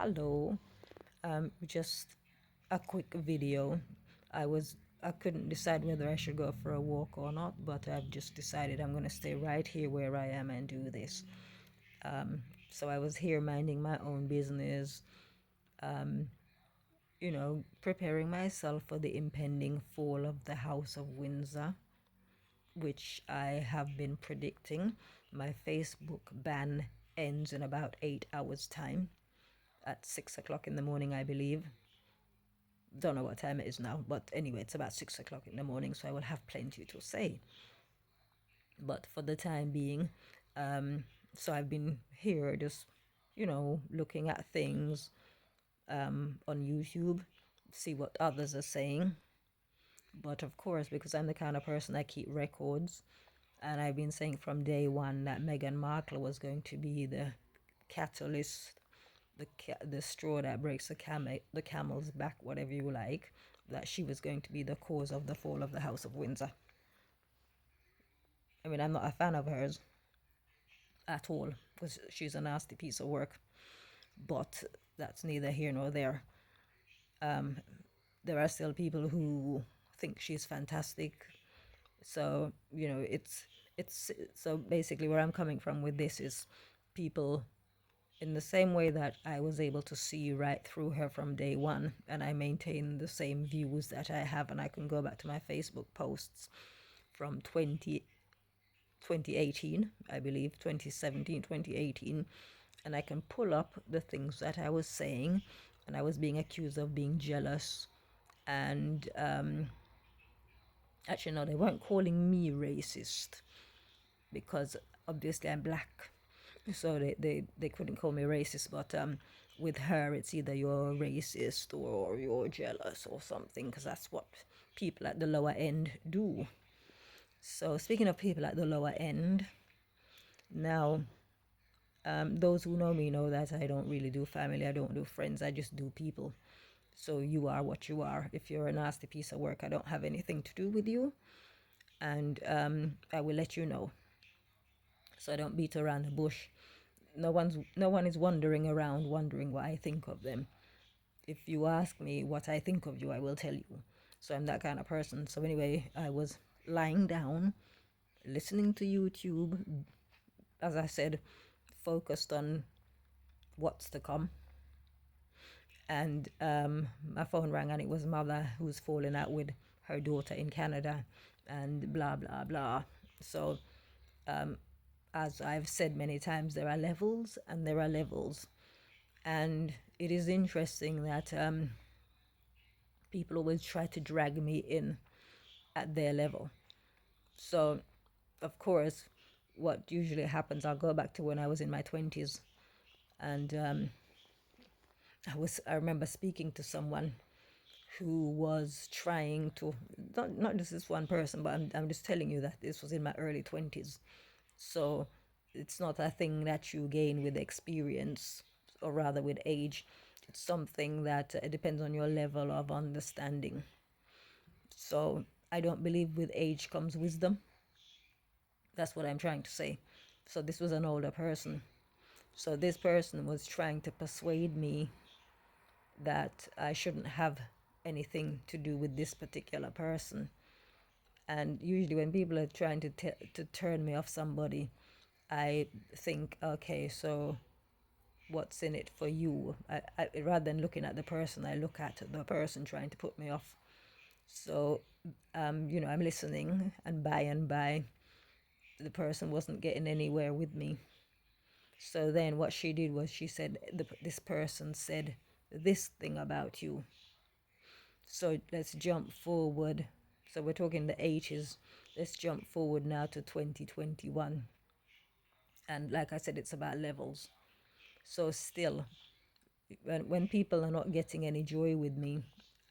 Hello. Just a quick video. I couldn't decide whether I should go for a walk or not, but I've just decided I'm gonna stay right here where I am and do this. So I was here minding my own business, preparing myself for the impending fall of the House of Windsor, which I have been predicting. My Facebook ban ends in about 8 hours' time at 6 o'clock in the morning, I believe. Don't know what time it is now, but anyway, it's about 6 o'clock in the morning, so I will have plenty to say. But for the time being, so I've been here just, looking at things on YouTube, see what others are saying. But of course, because I'm the kind of person I keep records, and I've been saying from day one that Meghan Markle was going to be the catalyst, the straw that breaks the camel's back, whatever you like, that she was going to be the cause of the fall of the House of Windsor. I mean, I'm not a fan of hers at all because she's a nasty piece of work, but that's neither here nor there. There are still people who think she's fantastic. So, it's so basically where I'm coming from with this is people in the same way that I was able to see right through her from day one, and I maintain the same views that I have, and I can go back to my Facebook posts from 2018, I believe, 2017, 2018, and I can pull up the things that I was saying, and I was being accused of being jealous, and actually, no, they weren't calling me racist because obviously I'm black, so they couldn't call me racist, but with her it's either you're racist or you're jealous or something, because that's what people at the lower end do. So speaking of people at the lower end, now those who know me know that I don't really do family, I don't do friends, I just do people. So you are what you are. If you're a nasty piece of work, I don't have anything to do with you, and I will let you know. So I don't beat around the bush. No one is wandering around wondering what I think of them. If you ask me what I think of you, I will tell you. So I'm that kind of person. So anyway, I was lying down, listening to YouTube, as I said, focused on what's to come. And my phone rang, and it was mother who's falling out with her daughter in Canada, and blah blah blah. So as I've said many times, there are levels and there are levels. And it is interesting that people always try to drag me in at their level. So, of course, what usually happens, I'll go back to when I was in my 20s, and I remember speaking to someone who was trying to, not just this one person, but I'm just telling you that this was in my early 20s. So it's not a thing that you gain with experience, or rather with age. It's something that depends on your level of understanding. So I don't believe with age comes wisdom. That's what I'm trying to say. So this was an older person. So this person was trying to persuade me that I shouldn't have anything to do with this particular person. And usually when people are trying to turn me off somebody, I think, okay, so what's in it for you? Rather than looking at the person, I look at the person trying to put me off. So, I'm listening, and by, the person wasn't getting anywhere with me. So then what she did was she said, this person said this thing about you. So let's jump forward. So we're talking the 80s. Let's jump forward now to 2021. And like I said, it's about levels. So still, when people are not getting any joy with me,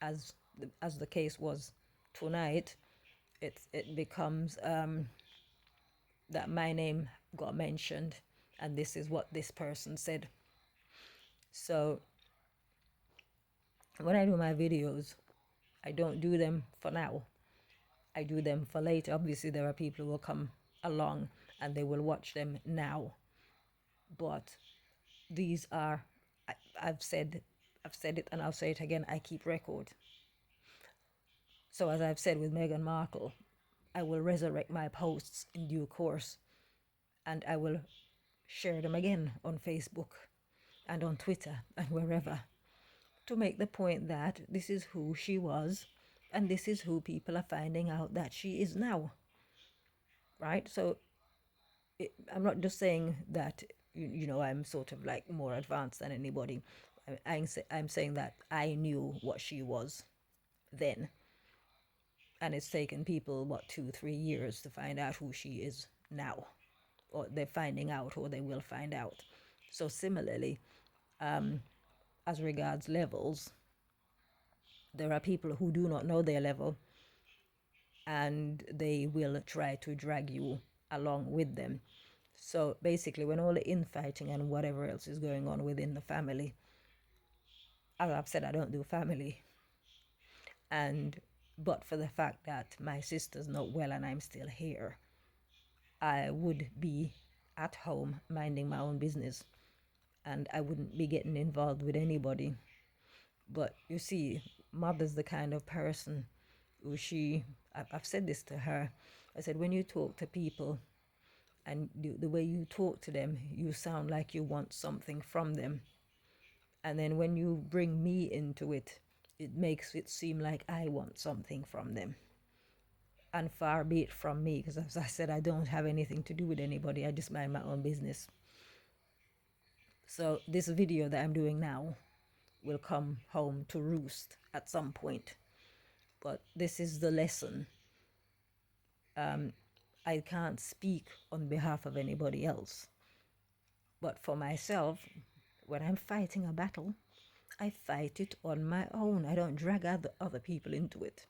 as the case was tonight, it becomes that my name got mentioned, and this is what this person said. So when I do my videos, I don't do them for now. I do them for later. Obviously, there are people who will come along and they will watch them now. But these are, I've said I've said it and I'll say it again. I keep record. So as I've said with Meghan Markle, I will resurrect my posts in due course, and I will share them again on Facebook and on Twitter and wherever, to make the point that this is who she was and this is who people are finding out that she is now. Right? So I'm not just saying that, I'm sort of like more advanced than anybody. I'm saying that I knew what she was then, and it's taken people, what, 2-3 years to find out who she is now, or they're finding out, or they will find out. So similarly, as regards levels, there are people who do not know their level, and they will try to drag you along with them. So basically, when all the infighting and whatever else is going on within the family, as I've said, I don't do family. And but for the fact that my sister's not well and I'm still here, I would be at home minding my own business, and I wouldn't be getting involved with anybody. But you see, mother's the kind of person who I've said this to her. I said, when you talk to people and the way you talk to them, you sound like you want something from them. And then when you bring me into it, it makes it seem like I want something from them. And far be it from me, because as I said, I don't have anything to do with anybody. I just mind my own business. So this video that I'm doing now will come home to roost at some point. But this is the lesson. I can't speak on behalf of anybody else. But for myself, when I'm fighting a battle, I fight it on my own. I don't drag other people into it.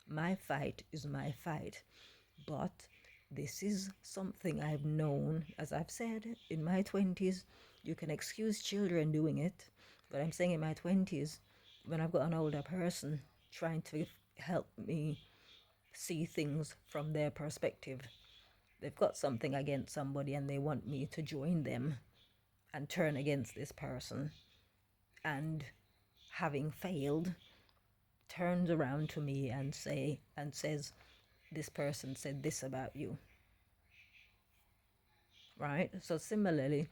My fight is my fight. But this is something I've known, as I've said, in my 20s. You can excuse children doing it, but I'm saying in my 20s, when I've got an older person trying to help me see things from their perspective, they've got something against somebody and they want me to join them and turn against this person, and having failed, turns around to me and says, this person said this about you. Right? So similarly,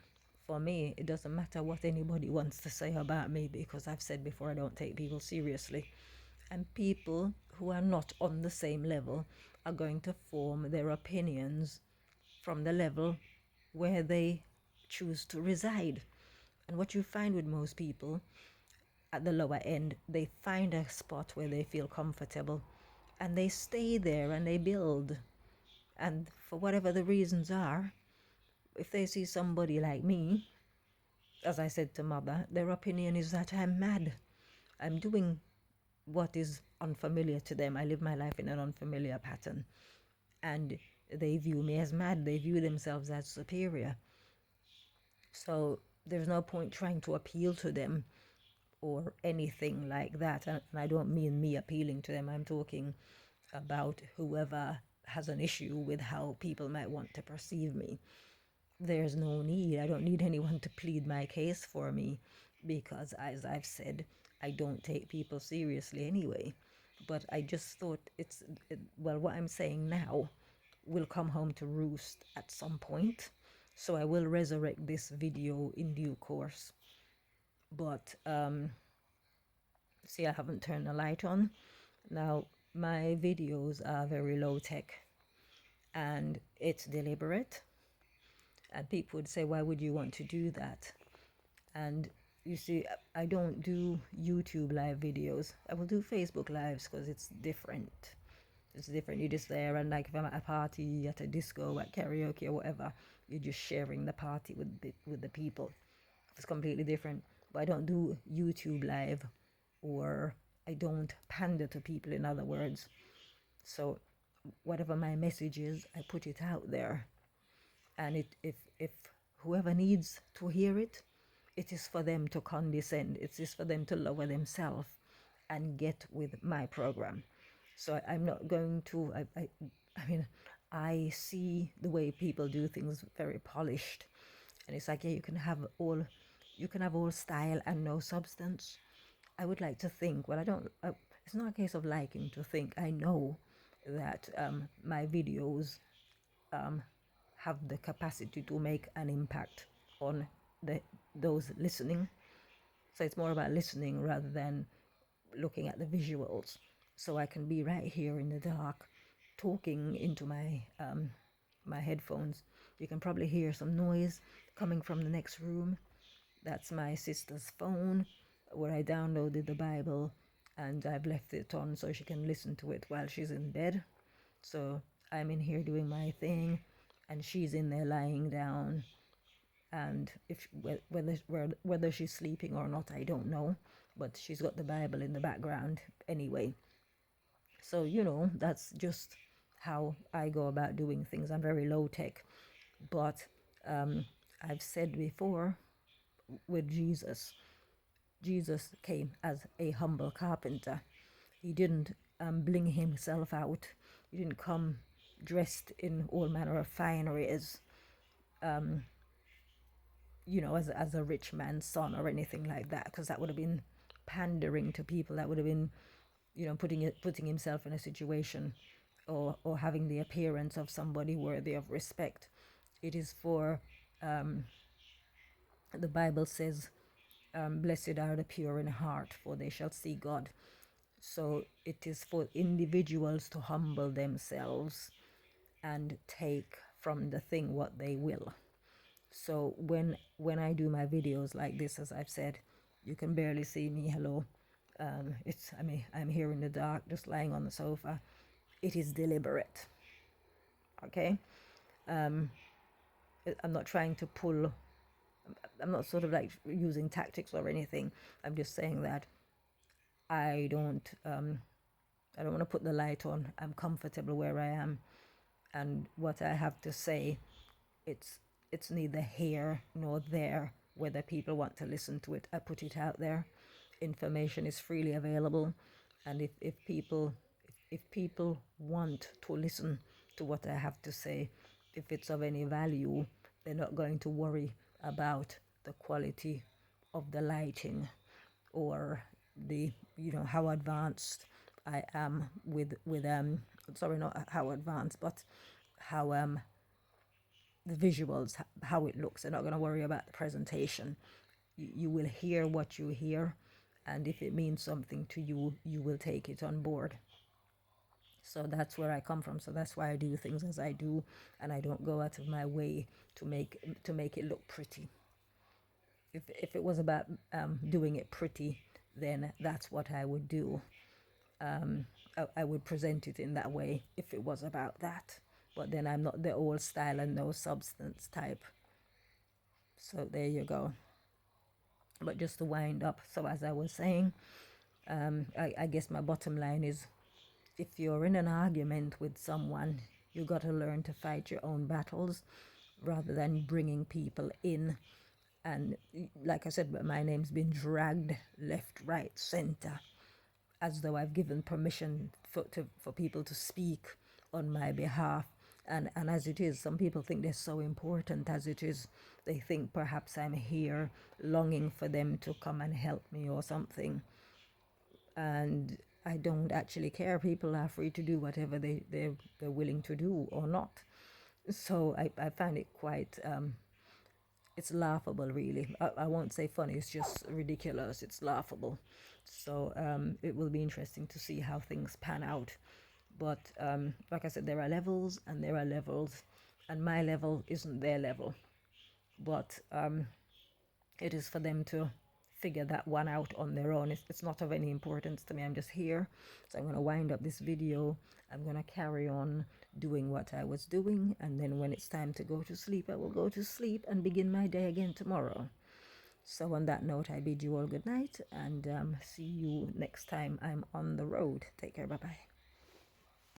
for me, it doesn't matter what anybody wants to say about me, because I've said before, I don't take people seriously. And people who are not on the same level are going to form their opinions from the level where they choose to reside. And what you find with most people at the lower end, they find a spot where they feel comfortable and they stay there and they build. And for whatever the reasons are, if they see somebody like me, as I said to mother, their opinion is that I'm mad. I'm doing what is unfamiliar to them. I live my life in an unfamiliar pattern. And they view me as mad. They view themselves as superior. So there's no point trying to appeal to them or anything like that. And I don't mean me appealing to them. I'm talking about whoever has an issue with how people might want to perceive me. There's no need. I don't need anyone to plead my case for me, because, as I've said, I don't take people seriously anyway. But I just thought what I'm saying now will come home to roost at some point. So I will resurrect this video in due course. But see, I haven't turned the light on. Now, my videos are very low tech and it's deliberate. And people would say, why would you want to do that? And you see, I don't do YouTube live videos. I will do Facebook lives because it's different. It's different. You're just there, and like if I'm at a party, at a disco, at karaoke or whatever, you're just sharing the party with the people. It's completely different. But I don't do YouTube live, or I don't pander to people, in other words. So whatever my message is, I put it out there. And if whoever needs to hear it, it is for them to condescend. It is for them to lower themselves and get with my program. So I'm not going to, I mean, I see the way people do things very polished. And it's like, yeah, you can have all you can have all style and no substance. I would like to think, well, I don't, it's not a case of liking to think. I know that my videos have the capacity to make an impact on those listening. So it's more about listening rather than looking at the visuals. So I can be right here in the dark talking into my headphones. You can probably hear some noise coming from the next room. That's my sister's phone where I downloaded the Bible, and I've left it on so she can listen to it while she's in bed. So I'm in here doing my thing, and she's in there lying down. And if whether she's sleeping or not, I don't know. But she's got the Bible in the background anyway. So that's just how I go about doing things. I'm very low tech, but I've said before, with Jesus came as a humble carpenter. He didn't bling himself out. He didn't come dressed in all manner of fineries, as a rich man's son or anything like that, because that would have been pandering to people. That would have been, putting himself in a situation, or having the appearance of somebody worthy of respect. It is for, the Bible says, blessed are the pure in heart, for they shall see God. So it is for individuals to humble themselves and take from the thing what they will. So when I do my videos like this, as I've said, you can barely see me. Hello, I'm here in the dark, just lying on the sofa. It is deliberate. Okay, I'm not trying to pull. I'm not sort of like using tactics or anything. I'm just saying that I don't want to put the light on. I'm comfortable where I am, and what I have to say, it's neither here nor there whether people want to listen to it. I put it out there. Information is freely available, and if people want to listen to what I have to say, if it's of any value, they're not going to worry about the quality of the lighting, or the how advanced I am with sorry, not how advanced, but how the visuals, how it looks. They're not going to worry about the presentation. You will hear what you hear, and if it means something to you, you will take it on board. So that's where I come from. So that's why I do things as I do, and I don't go out of my way to make it look pretty. If it was about doing it pretty, then that's what I would do. I would present it in that way if it was about that. But then I'm not the old style and no substance type. So there you go. But just to wind up, so as I was saying, I guess my bottom line is, if you're in an argument with someone, you got to learn to fight your own battles rather than bringing people in. And like I said, my name's been dragged left, right, center, as though I've given permission for people to speak on my behalf. And as it is, some people think they're so important as it is. They think perhaps I'm here longing for them to come and help me or something. And I don't actually care. People are free to do whatever they're willing to do or not. So I find it quite, it's laughable, really. I won't say funny, it's just ridiculous. It's laughable. So it will be interesting to see how things pan out. But like I said, there are levels and there are levels, and my level isn't their level. But it is for them to figure that one out on their own. It's not of any importance to me. I'm just here. So I'm going to wind up this video. I'm going to carry on doing what I was doing. And then when it's time to go to sleep, I will go to sleep and begin my day again tomorrow. So on that note, I bid you all good night, and see you next time I'm on the road. Take care. Bye-bye.